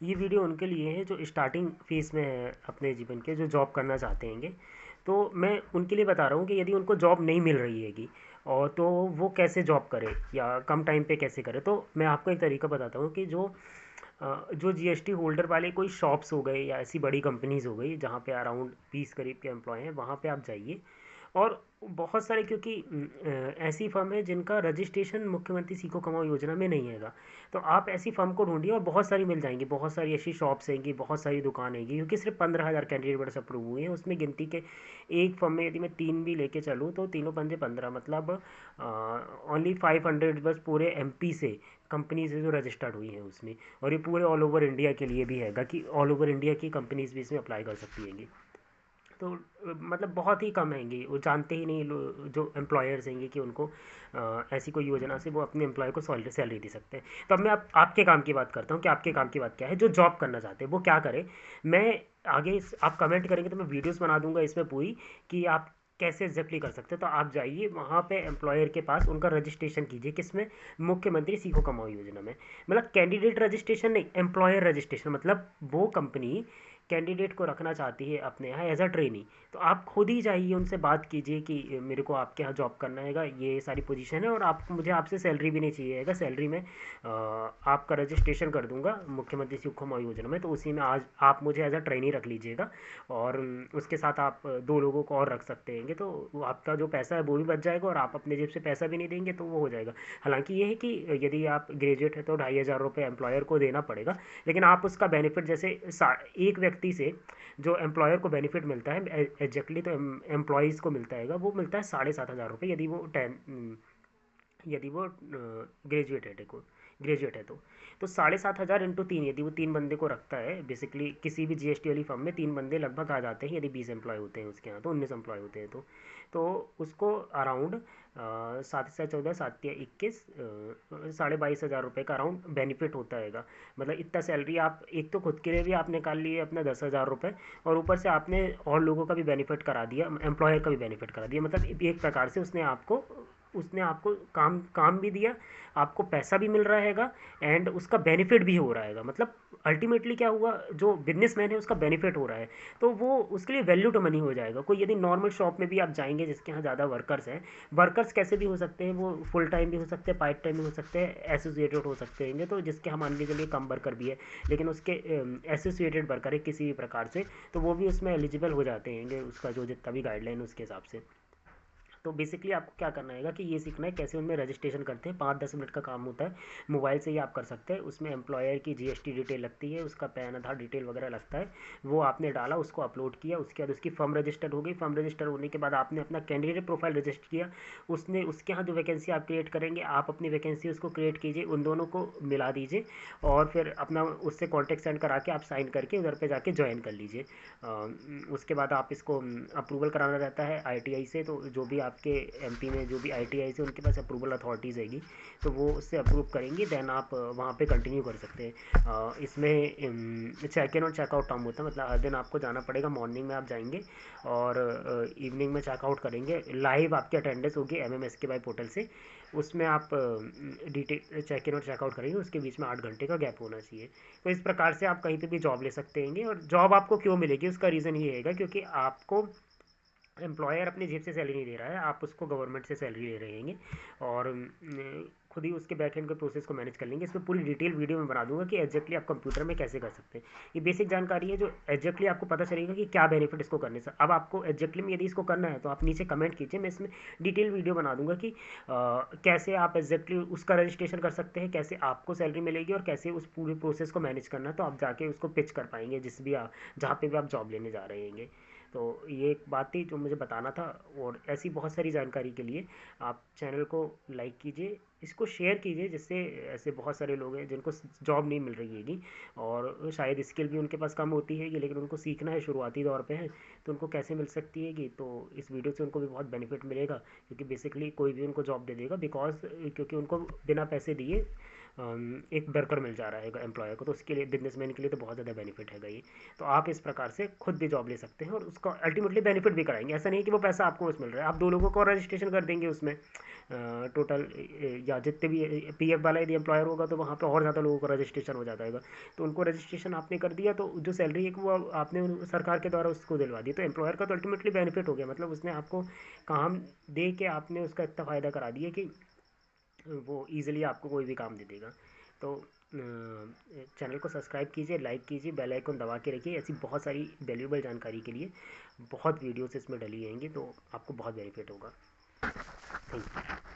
ये वीडियो उनके लिए है जो स्टार्टिंग फेज़ में है अपने जीवन के, जो जॉब करना चाहते हैंगे। तो मैं उनके लिए बता रहा हूँ कि यदि उनको जॉब नहीं मिल रही हैगी और तो वो कैसे जॉब करें या कम टाइम पे कैसे करें। तो मैं आपको एक तरीका बताता हूँ कि जो जीएसटी होल्डर वाले कोई शॉप्स हो गए या ऐसी बड़ी कंपनीज़ हो गई जहाँ पे अराउंड 20 करीब के एम्प्लॉय हैं, वहाँ पे आप जाइए। और बहुत सारे, क्योंकि ऐसी फर्म है जिनका रजिस्ट्रेशन मुख्यमंत्री सीखो कमाओ योजना में नहीं हैगा। तो आप ऐसी फर्म को ढूंढिए और बहुत सारी मिल जाएंगी, बहुत सारी ऐसी शॉप्स हैंगी, बहुत सारी दुकान हैंगी, क्योंकि सिर्फ 15,000 कैंडिडेट बड़े अप्रूव हुए हैं उसमें गिनती के। एक फर्म में यदि मैं तीन भी लेके चलूँ तो तीनों पंजे 15, मतलब ओनली 500 बस पूरे एमपी से कंपनी से जो रजिस्टर्ड हुई हैं उसमें। और ये पूरे ऑल ओवर इंडिया के लिए भी हैगा कि ऑल ओवर इंडिया की कंपनीज भी इसमें अप्लाई कर सकती हैंगी। तो मतलब बहुत ही कम हैंगी, वो जानते ही नहीं जो एम्प्लॉयर्स हैंगे कि उनको ऐसी कोई योजना से वो अपने एम्प्लॉय को सैलरी दे सकते हैं। तो अब मैं आपके काम की बात करता हूँ कि आपके काम की बात क्या है। जो जॉब करना चाहते हैं वो क्या करें। मैं आगे आप कमेंट करेंगे तो मैं वीडियोस बना दूंगा इसमें पूरी, कि आप कैसे एग्जैक्टली कर सकते हैं। तो आप जाइए वहाँ पे एम्प्लॉयर के पास, उनका रजिस्ट्रेशन कीजिए किसमें, मुख्यमंत्री सीखो कमाओ योजना में। मतलब कैंडिडेट रजिस्ट्रेशन नहीं, एम्प्लॉयर रजिस्ट्रेशन, मतलब वो कंपनी कैंडिडेट को रखना चाहती है अपने यहाँ एज अ ट्रेनी। तो आप खुद ही जाइए उनसे बात कीजिए कि मेरे को आपके यहाँ जॉब करना हैगा, ये सारी पोजीशन है और आपको, मुझे आपसे सैलरी भी नहीं चाहिए हैगा, सैलरी में आपका रजिस्ट्रेशन कर दूंगा मुख्यमंत्री सुखम योजना में। तो उसी में आज आप मुझे एज अ ट्रेनी रख लीजिएगा। और उसके साथ आप दो लोगों को और रख सकते हैंगे, तो वो आपका जो पैसा है वो भी बच जाएगा और आप अपने जेब से पैसा भी नहीं देंगे, तो वो हो जाएगा। हालांकि ये है कि यदि आप ग्रेजुएट है तो 2,500 रुपये एम्प्लॉयर को देना पड़ेगा। लेकिन आप उसका बेनिफिट जैसे एक व्यक्ति से जो एम्प्लॉयर को बेनिफिट मिलता है एग्जैक्टली, तो एम्प्लॉयज़ को मिलता है वो मिलता है 7,500 रुपये, यदि वो ग्रेजुएट है देखो, ग्रेजुएट है तो 7,500 इंटू तीन, यदि वो तीन बंदे को रखता है बेसिकली किसी भी जीएसटी वाली फर्म में तीन बंदे लगभग आ जाते हैं। यदि 20 एम्प्लॉय होते हैं उसके यहाँ तो 19 एम्प्लॉय होते हैं तो उसको अराउंड 7 से 14, 7 या 21, 22,500 रुपये का अराउंड बेनिफिट होता है। मतलब इतना सैलरी आप एक तो खुद के लिए भी आप निकाल लिए अपना 10,000 रुपये, और ऊपर से आपने और लोगों का भी बेनिफिट करा दिया, एम्प्लॉयर का भी बेनिफिट करा दिया। मतलब एक प्रकार से उसने आपको काम काम भी दिया, आपको पैसा भी मिल रहा हैगा एंड उसका बेनिफिट भी हो रहा हैगा। मतलब अल्टीमेटली क्या हुआ, जो बिजनेसमैन है उसका बेनिफिट हो रहा है, तो वो उसके लिए वैल्यू टू मनी हो जाएगा। कोई यदि नॉर्मल शॉप में भी आप जाएंगे जिसके यहाँ ज़्यादा वर्कर्स हैं, वर्कर्स कैसे भी हो सकते हैं, वो फुल टाइम भी हो सकते हैं, पार्ट टाइम भी हो सकते हैं, एसोसिएटेड हो सकते हैं, तो जिसके हम मान के चलिए कम वर्कर भी है लेकिन उसके एसोसिएटेड वर्कर है किसी भी प्रकार से, तो वो भी उसमें एलिजिबल हो जाते हैं उसका जो जितना भी गाइडलाइन उसके हिसाब से। तो बेसिकली आपको क्या करना है कि ये सीखना है कैसे उनमें रजिस्ट्रेशन करते हैं। 5-10 मिनट का काम होता है, मोबाइल से ही आप कर सकते हैं। उसमें एम्प्लॉयर की जीएसटी डिटेल लगती है, उसका पैन आधार डिटेल वगैरह लगता है, वो आपने डाला, उसको अपलोड किया, उसके बाद उसकी फर्म रजिस्टर्ड हो गई। फर्म रजिस्टर होने के बाद आपने अपना कैंडिडेट प्रोफाइल रजिस्टर किया, उसने उसके यहाँ जो वैकेंसी आप क्रिएट करेंगे, आप अपनी वैकेंसी उसको क्रिएट कीजिए, उन दोनों को मिला दीजिए और फिर अपना उससे कॉन्टेक्ट सेंड करा के आप साइन करके उधर पे जाके ज्वाइन कर लीजिए। उसके बाद आप इसको अप्रूवल कराना रहता है आईटीआई से, तो जो भी आपके एमपी में जो भी आईटीआई से उनके पास अप्रूवल अथॉरिटीज़ हैगी, तो वो उससे अप्रूव करेंगे, देन आप वहाँ पे कंटिन्यू कर सकते हैं। इसमें चेक इन और चेकआउट टाइम होता है, मतलब हर दिन आपको जाना पड़ेगा। मॉर्निंग में आप जाएंगे और इवनिंग में चेकआउट करेंगे। लाइव आपकी अटेंडेंस होगी एमएमएस के वाई पोर्टल से, उसमें आप डिटेल चेक इन और चेकआउट करेंगे, उसके बीच में 8 घंटे का गैप होना चाहिए। तो इस प्रकार से आप कहीं पे भी जॉब ले सकते हैं। और जॉब आपको क्यों मिलेगी उसका रीज़न ये है क्योंकि आपको एम्प्लॉयर अपनी जेब से सैलरी नहीं दे रहा है, आप उसको गवर्नमेंट से सैलरी दे रहे हैं। और खुद ही उसके बैक एंड के प्रोसेस को मैनेज कर लेंगे। इसमें पूरी डिटेल वीडियो में बना दूंगा कि एग्जैक्टली आप कंप्यूटर में कैसे कर सकते हैं। ये बेसिक जानकारी है जो एग्जैक्टली आपको पता चलेगा कि क्या बेनिफिट इसको करने से। अब आपको एग्जैक्टली में यदि इसको करना है तो आप नीचे कमेंट कीजिए, मैं इसमें डिटेल वीडियो बना दूंगा कि कैसे आप एग्जैक्टली उसका रजिस्ट्रेशन कर सकते हैं, कैसे आपको सैलरी मिलेगी और कैसे उस पूरे प्रोसेस को मैनेज करना है। तो आप जाके उसको पिच कर पाएंगे जिस भी आप जहाँ पे भी आप जॉब लेने जा रहे हैं। तो ये एक बात थी जो मुझे बताना था। और ऐसी बहुत सारी जानकारी के लिए आप चैनल को लाइक कीजिए, इसको शेयर कीजिए, जिससे ऐसे बहुत सारे लोग हैं जिनको जॉब नहीं मिल रही हैगी और शायद स्किल भी उनके पास कम होती हैगी, लेकिन उनको सीखना है, शुरुआती दौर पे है, तो उनको कैसे मिल सकती हैगी। तो इस वीडियो से उनको भी बहुत बेनिफिट मिलेगा, क्योंकि बेसिकली कोई भी उनको जॉब दे देगा बिकॉज क्योंकि उनको बिना पैसे दिए एक वर्कर मिल जा रहा है एम्प्लॉयर को, तो उसके लिए, बिजनेसमैन के लिए तो बहुत ज़्यादा बेनिफिट है ये। तो आप इस प्रकार से खुद भी जॉब ले सकते हैं और उसका अल्टीमेटली बेनिफिट भी कराएंगे। ऐसा नहीं कि वो पैसा आपको बस मिल रहा है, आप 2 लोगों को और रजिस्ट्रेशन कर देंगे उसमें टोटल, या जितने भी पीएफ वाला यदि एम्प्लॉयर होगा तो वहाँ पे और ज़्यादा लोगों का रजिस्ट्रेशन हो जाता है। तो उनको रजिस्ट्रेशन आपने कर दिया, तो जो सैलरी है वो आपने सरकार के द्वारा उसको दिलवा दी, तो एम्प्लॉयर का तो अल्टीमेटली बेनिफिट हो गया। मतलब उसने आपको काम दे के आपने उसका इतना फ़ायदा करा दिया कि वो ईज़िली आपको कोई भी काम दे देगा। तो चैनल को सब्सक्राइब कीजिए, लाइक कीजिए, बेल आइकन दबा के रखिए। ऐसी बहुत सारी वैल्यूएबल जानकारी के लिए बहुत वीडियोस इसमें डली रहेंगी, तो आपको बहुत बेनिफिट होगा। Thank you.